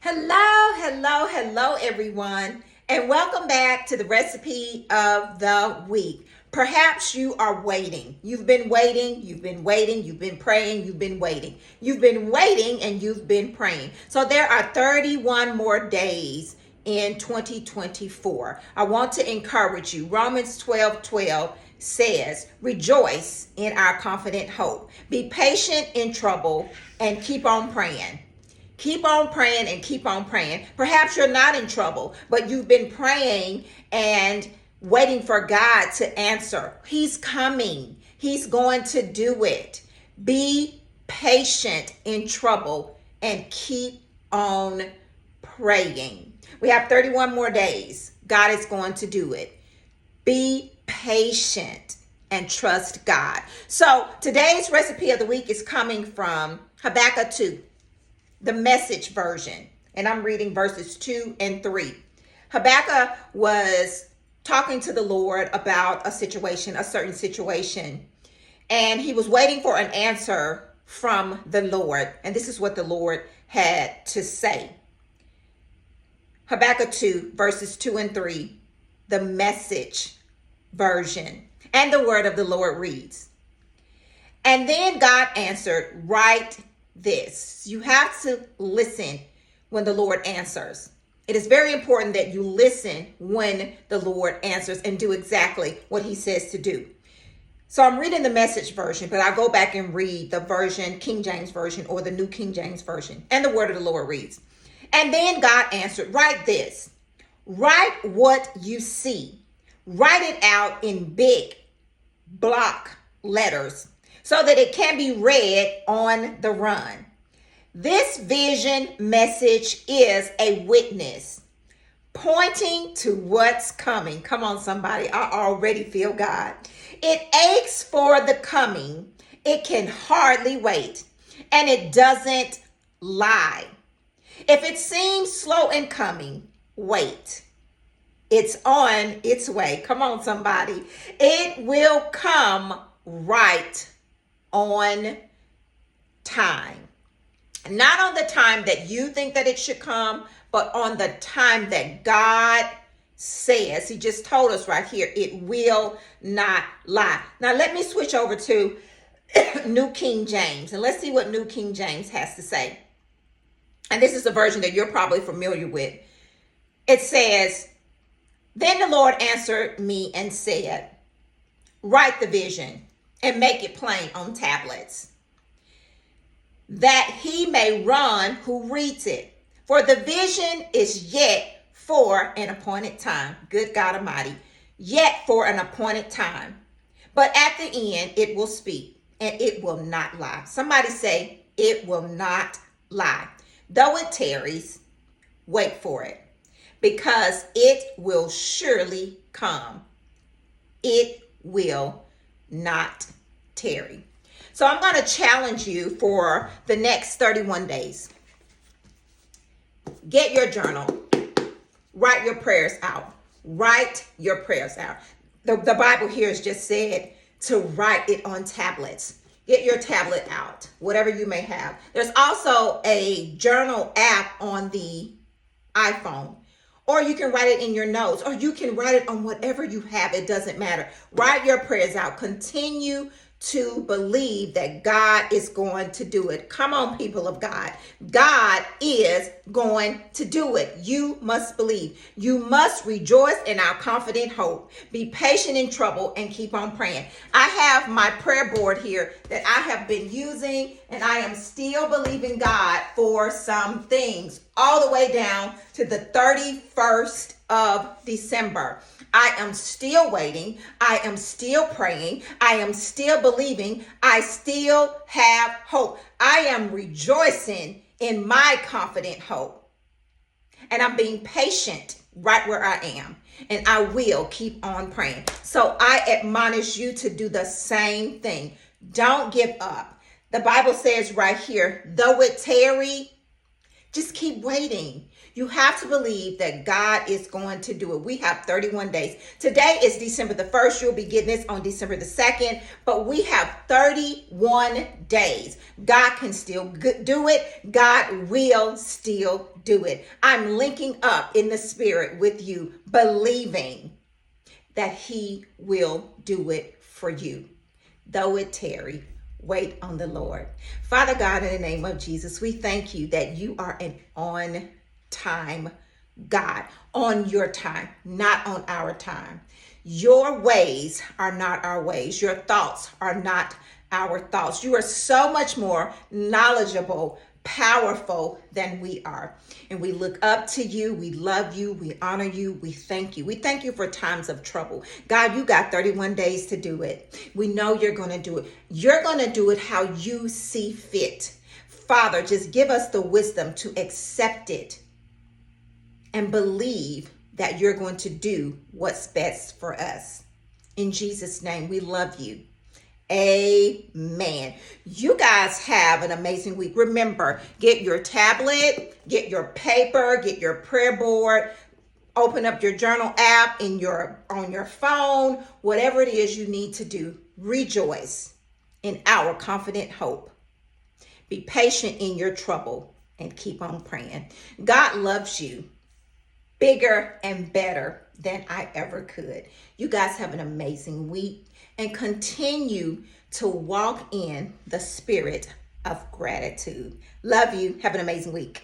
Hello, everyone, and welcome back to the recipe of the week. Perhaps you are waiting. You've been waiting, you've been waiting, you've been praying, you've been waiting. You've been waiting and you've been praying. So there are 31 more days in 2024. I want to encourage you. Romans 12:12 says, rejoice in our confident hope. Be patient in trouble and keep on praying. Keep on praying and keep on praying. Perhaps you're not in trouble, but you've been praying and waiting for God to answer. He's coming. He's going to do it. Be patient in trouble and keep on praying. We have 31 more days. God is going to do it. Be patient and trust God. So today's recipe of the week is coming from Habakkuk 2. The Message version, and I'm reading verses 2 and 3. Habakkuk was talking to the Lord about a certain situation, and he was waiting for an answer from the Lord, and this is what the Lord had to say. Habakkuk 2, verses 2 and 3, the Message version, and the word of the Lord reads, and then God answered, write this. You have to listen when the Lord answers. It is very important that you listen when the Lord answers and do exactly what he says to do. So I'm reading the Message version, but I'll go back and read the version, King James Version or the New King James Version. And the word of the Lord reads, and then God answered, write this. Write what you see. Write it out in big block letters, so that it can be read on the run. This vision message is a witness pointing to what's coming. Come on, somebody. I already feel God. It aches for the coming. It can hardly wait. And it doesn't lie. If it seems slow in coming, wait. It's on its way. Come on, somebody. It will come right on time. Not on the time that you think that it should come, but on the time that God says. He just told us right here, it will not lie. Now let me switch over to New King James, and let's see what New King James has to say. And this is a version that you're probably familiar with. It says, then the Lord answered me and said, write the vision and make it plain on tablets, that he may run who reads it. For the vision is yet for an appointed time. Good God Almighty. Yet for an appointed time. But at the end, it will speak and it will not lie. Somebody say, it will not lie. Though it tarries, wait for it, because it will surely come. It will not tarry. So I'm going to challenge you for the next 31 days. Get your journal. Write your prayers out. Write your prayers out. The Bible here has just said to write it on tablets. Get your tablet out, whatever you may have. There's also a journal app on the iPhone. Or you can write it in your notes, or you can write it on whatever you have. It doesn't matter. Write your prayers out. Continue to believe that God is going to do it. Come on, people of God. God is going to do it. You must believe. You must rejoice in our confident hope. Be patient in trouble and keep on praying. I have my prayer board here that I have been using, and I am still believing God for some things all the way down to the 31st of December. I am still waiting. I am still praying. I am still believing. I still have hope. I am rejoicing in my confident hope. And I'm being patient right where I am. And I will keep on praying. So I admonish you to do the same thing. Don't give up. The Bible says right here, though it tarry, just keep waiting. You have to believe that God is going to do it. We have 31 days. Today is December the 1st. You'll be getting this on December the 2nd, but we have 31 days. God can still do it. God will still do it. I'm linking up in the spirit with you, believing that he will do it for you. Though it tarry, wait on the Lord. Father God, in the name of Jesus, we thank you that you are an on-time God, on your time, not on our time. Your ways are not our ways. Your thoughts are not our thoughts. You are so much more knowledgeable, powerful than we are. And we look up to you. We love you. We honor you. We thank you. We thank you for times of trouble. God, you got 31 days to do it. We know you're going to do it. You're going to do it how you see fit. Father, just give us the wisdom to accept it and believe that you're going to do what's best for us. In Jesus' name, we love you. Amen. You guys have an amazing week. Remember, get your tablet, get your paper, get your prayer board, open up your journal app on your phone, whatever it is you need to do. Rejoice in our confident hope. Be patient in your trouble and keep on praying. God loves you bigger and better than I ever could. You guys have an amazing week and continue to walk in the spirit of gratitude. Love you. Have an amazing week.